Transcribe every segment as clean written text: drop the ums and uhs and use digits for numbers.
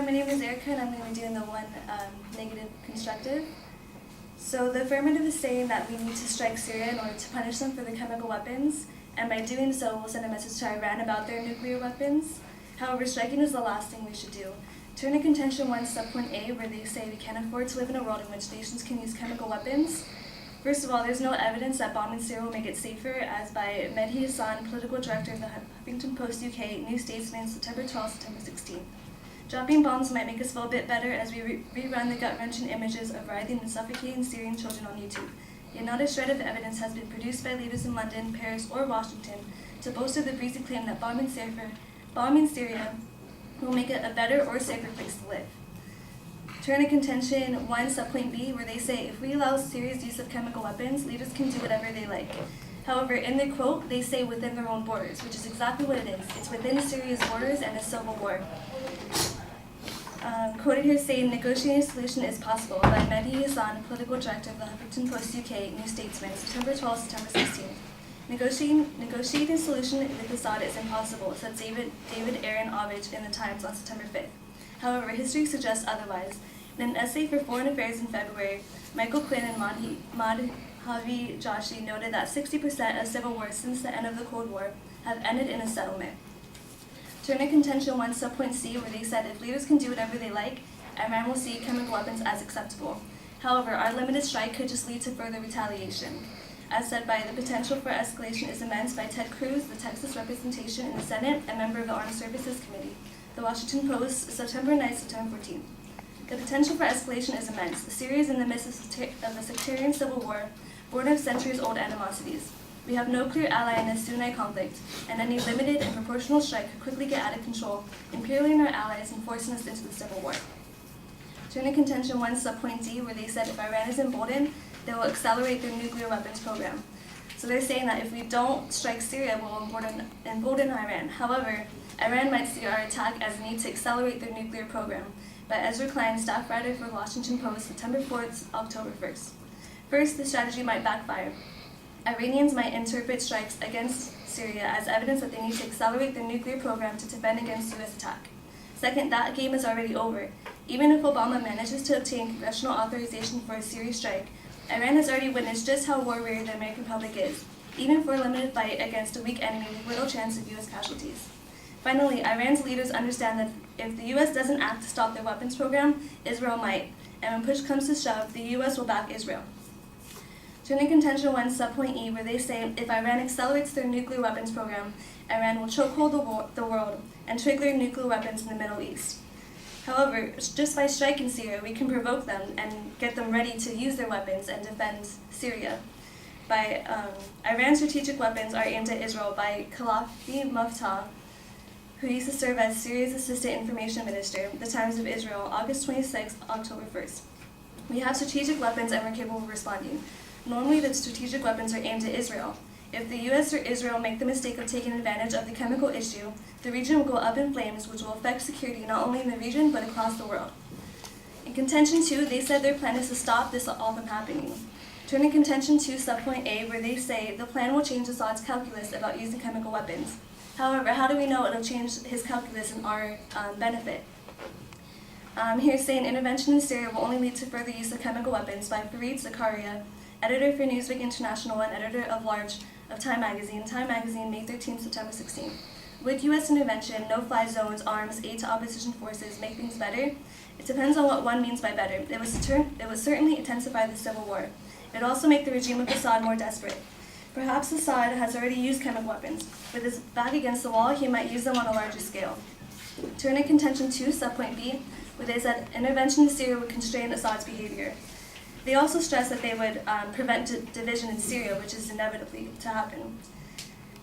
my name is Erica, and I'm going to be doing the one negative constructive. So the affirmative is saying that we need to strike Syria in order to punish them for their chemical weapons, and by doing so, we'll send a message to Iran about their nuclear weapons. However, striking is the last thing we should do. Turn to contention 1, subpoint A, where they say we can't afford to live in a world in which nations can use chemical weapons. First of all, there's no evidence that bombing Syria will make it safer, as by Mehdi Hassan, political director of the Huffington Post UK, New Statesman, September 12, September 16. Dropping bombs might make us feel a bit better as we rerun the gut-wrenching images of writhing and suffocating Syrian children on YouTube. Yet not a shred of evidence has been produced by leaders in London, Paris, or Washington to bolster the breezy claim that bombing Syria will make it a better or safer place to live. Turn to contention 1, subpoint B, where they say if we allow Syria's use of chemical weapons, leaders can do whatever they like. However, in their quote, they say within their own borders, which is exactly what it is. It's within Syria's borders and a civil war. Quoted here saying, negotiating a solution is possible by Mehdi Hassan, political director of the Huffington Post UK, New Statesman, September 12, September 16. Negotiating a solution with Assad is impossible, said David Aaron Ovich in the Times on September 5th. However, history suggests otherwise. In an essay for Foreign Affairs in February, Michael Quinn and Madhavi Joshi noted that 60% of civil wars since the end of the Cold War have ended in a settlement. Turn to contention 1, subpoint C, where they said if leaders can do whatever they like, Iran will see chemical weapons as acceptable. However, our limited strike could just lead to further retaliation. As said by the potential for escalation is immense by Ted Cruz, the Texas representation in the Senate, and member of the Armed Services Committee. The Washington Post, September 9, September 14. The potential for escalation is immense. Syria is in the midst of a sectarian civil war, born of centuries-old animosities. We have no clear ally in this Sunni conflict, and any limited and proportional strike could quickly get out of control, imperiling our allies and forcing us into the civil war. Turn to contention 1, subpoint D, where they said if Iran is emboldened, they will accelerate their nuclear weapons program. So they're saying that if we don't strike Syria, we'll embolden Iran. However, Iran might see our attack as a need to accelerate their nuclear program, by Ezra Klein, staff writer for Washington Post, September 4th, October 1st. First, the strategy might backfire. Iranians might interpret strikes against Syria as evidence that they need to accelerate their nuclear program to defend against U.S. attack. Second, that game is already over. Even if Obama manages to obtain congressional authorization for a Syria strike, Iran has already witnessed just how war-weary the American public is, even for a limited fight against a weak enemy with little chance of U.S. casualties. Finally, Iran's leaders understand that if the U.S. doesn't act to stop their weapons program, Israel might, and when push comes to shove, the U.S. will back Israel. Turning contention 1, subpoint E, where they say if Iran accelerates their nuclear weapons program, Iran will chokehold the world and trigger nuclear weapons in the Middle East. However, just by striking Syria, we can provoke them and get them ready to use their weapons and defend Syria. Iran's strategic weapons are aimed at Israel by Khalifa Muftah, who used to serve as Syria's Assistant Information Minister, The Times of Israel, August 26, October 1st. We have strategic weapons and we're capable of responding. Normally, the strategic weapons are aimed at Israel. If the U.S. or Israel make the mistake of taking advantage of the chemical issue, the region will go up in flames, which will affect security not only in the region, but across the world. In contention 2, they said their plan is to stop this all from happening. Turn to contention 2, subpoint A, where they say the plan will change Assad's calculus about using chemical weapons. However, how do we know it'll change his calculus in our benefit? Here's saying intervention in Syria will only lead to further use of chemical weapons by Fareed Zakaria, editor for Newsweek International and editor of Large of Time Magazine, May 13, September 16. Would U.S. intervention, no-fly zones, arms, aid to opposition forces make things better? It depends on what one means by better. It would certainly intensify the civil war. It would also make the regime of Assad more desperate. Perhaps Assad has already used chemical weapons. With his back against the wall, he might use them on a larger scale. Turn to contention 2, subpoint B, where they said intervention in Syria would constrain Assad's behavior. They also stressed that they would prevent division in Syria, which is inevitably to happen.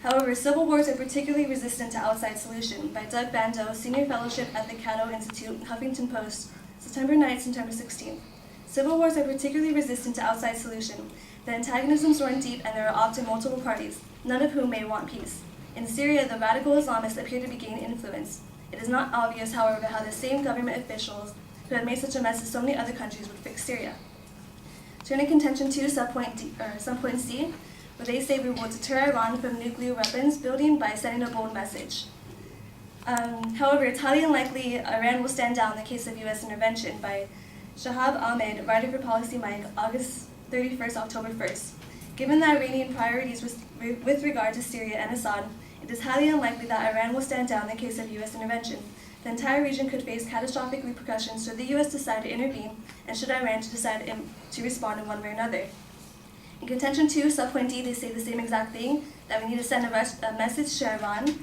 However, civil wars are particularly resistant to outside solution, by Doug Bando, Senior Fellowship at the Cato Institute, Huffington Post, September 9, September 16. Civil wars are particularly resistant to outside solution. The antagonisms run deep and there are often multiple parties, none of whom may want peace. In Syria, the radical Islamists appear to be gaining influence. It is not obvious, however, how the same government officials who have made such a mess as so many other countries would fix Syria. Turn to contention 2, subpoint C, where they say we will deter Iran from nuclear weapons building by sending a bold message. However, it's highly unlikely Iran will stand down in the case of U.S. intervention. By Shahab Ahmed, writer for Policy Mike, August 31st, October 1st. Given the Iranian priorities with regard to Syria and Assad, it is highly unlikely that Iran will stand down in the case of U.S. intervention. The entire region could face catastrophic repercussions should the U.S. decide to intervene and should Iran decide to respond in one way or another. In contention 2, subpoint D, they say the same exact thing, that we need to send a message to Iran,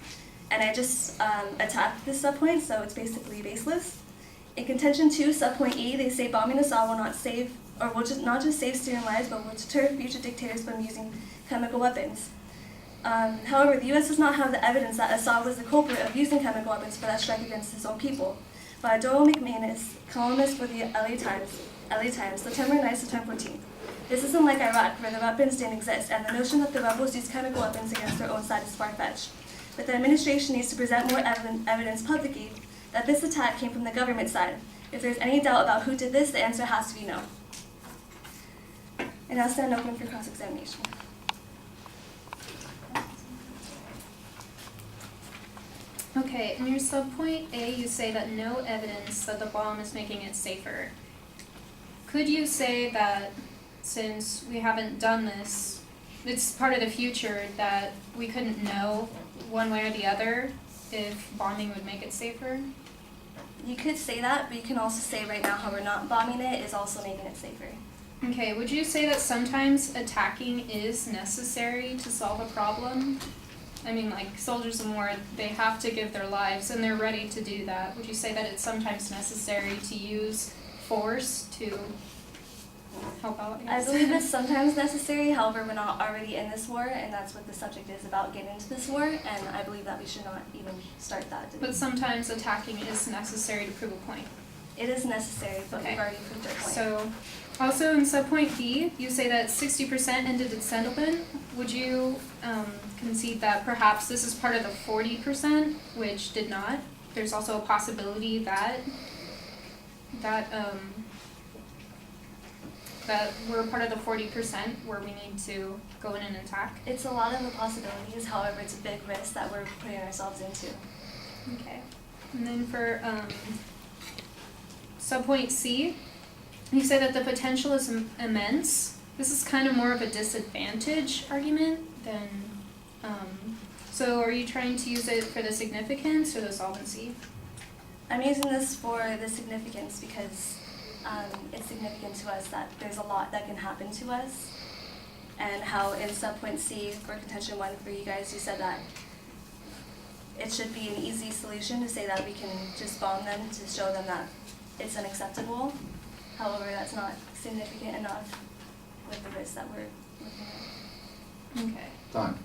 and I just attacked this subpoint, so it's basically baseless. In contention 2, subpoint E, they say bombing Assad will not save, or will not just save Syrian lives, but will deter future dictators from using chemical weapons. However, the U.S. does not have the evidence that Assad was the culprit of using chemical weapons for that strike against his own people. By Doyle McManus, columnist for the LA Times, September 9, September 14th. This isn't like Iraq, where the weapons didn't exist, and the notion that the rebels used chemical weapons against their own side is far-fetched. But the administration needs to present more evidence publicly that this attack came from the government side. If there's any doubt about who did this, the answer has to be no. And I'll stand open for cross-examination. Okay, in your subpoint A, you say that no evidence that the bomb is making it safer. Could you say that since we haven't done this, it's part of the future that we couldn't know one way or the other if bombing would make it safer? You could say that, but you can also say right now how we're not bombing it is also making it safer. Okay, would you say that sometimes attacking is necessary to solve a problem? I mean, like, soldiers of war, they have to give their lives, and they're ready to do that. Would you say that it's sometimes necessary to use force to help out? I believe it's sometimes necessary, however, we're not already in this war, and that's what the subject is about, getting into this war, and I believe that we should not even start that debate. But sometimes attacking is necessary to prove a point. It is necessary, but Okay. we've already proved our point. So, also in subpoint B, you say that 60% ended in settlement. Would you concede that perhaps this is part of the 40%, which did not? There's also a possibility that we're part of the 40% where we need to go in and attack. It's a lot of the possibilities, however, it's a big risk that we're putting ourselves into. Okay. And then for subpoint C, you say that the potential is immense. This is kind of more of a disadvantage argument than, so are you trying to use it for the significance or the solvency? I'm using this for the significance because it's significant to us that there's a lot that can happen to us, and how in subpoint C for contention 1 for you guys, you said that it should be an easy solution to say that we can just bomb them to show them that it's unacceptable. However, that's not significant enough with the risk that we're looking at. Okay. Time.